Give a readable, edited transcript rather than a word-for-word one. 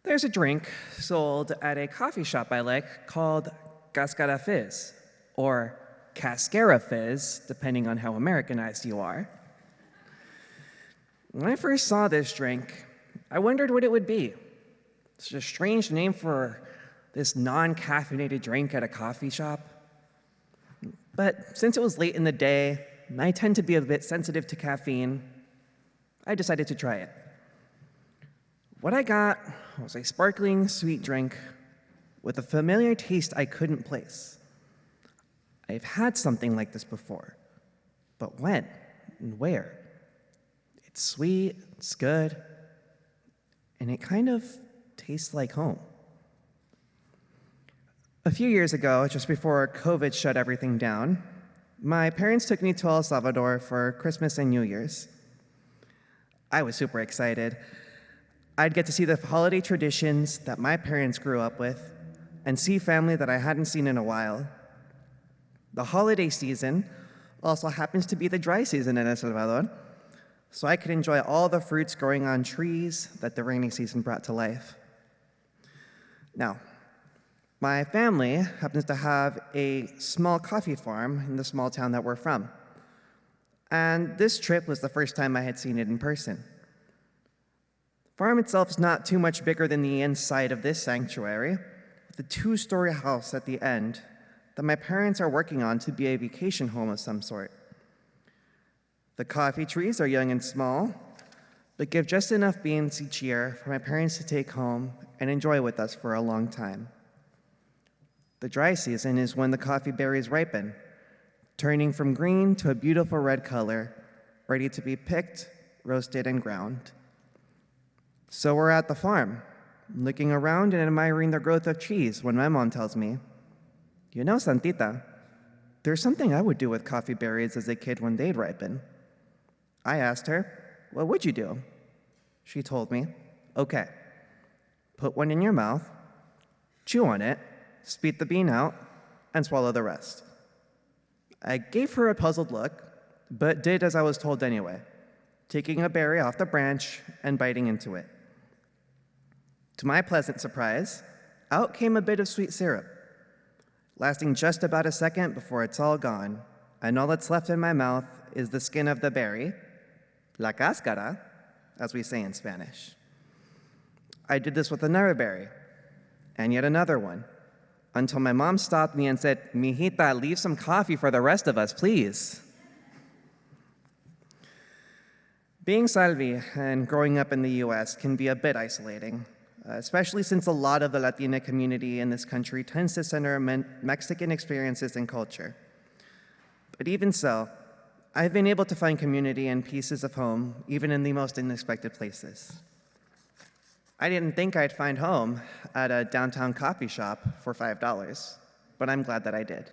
There's a drink sold at a coffee shop I like called Cascara Fizz, or Cascara Fizz, depending on how Americanized you are. When I first saw this drink, I wondered what it would be. It's a strange name for this non-caffeinated drink at a coffee shop. But since it was late in the day, and I tend to be a bit sensitive to caffeine, I decided to try it. What I got was a sparkling, sweet drink with a familiar taste I couldn't place. I've had something like this before, but when and where? It's sweet, it's good, and it kind of tastes like home. A few years ago, just before COVID shut everything down, my parents took me to El Salvador for Christmas and New Year's. I was super excited. I'd get to see the holiday traditions that my parents grew up with and see family that I hadn't seen in a while. The holiday season also happens to be the dry season in El Salvador, so I could enjoy all the fruits growing on trees that the rainy season brought to life. Now, my family happens to have a small coffee farm in the small town that we're from. And this trip was the first time I had seen it in person. The farm itself is not too much bigger than the inside of this sanctuary, with a 2-story house at the end that my parents are working on to be a vacation home of some sort. The coffee trees are young and small, but give just enough beans each year for my parents to take home and enjoy with us for a long time. The dry season is when the coffee berries ripen, turning from green to a beautiful red color, ready to be picked, roasted, and ground. So we're at the farm, looking around and admiring the growth of trees when my mom tells me, "You know, Santita, there's something I would do with coffee berries as a kid when they'd ripen." I asked her, "What would you do?" She told me, "Okay, put one in your mouth, chew on it, spit the bean out, and swallow the rest." I gave her a puzzled look, but did as I was told anyway, taking a berry off the branch and biting into it. To my pleasant surprise, out came a bit of sweet syrup, lasting just about a second before it's all gone, and all that's left in my mouth is the skin of the berry, la cáscara, as we say in Spanish. I did this with another berry, and yet another one, until my mom stopped me and said, "Mijita, leave some coffee for the rest of us, please." Being Salvi and growing up in the US can be a bit isolating, especially since a lot of the Latina community in this country tends to center Mexican experiences and culture. But even so, I've been able to find community and pieces of home even in the most unexpected places. I didn't think I'd find home at a downtown coffee shop for $5, but I'm glad that I did.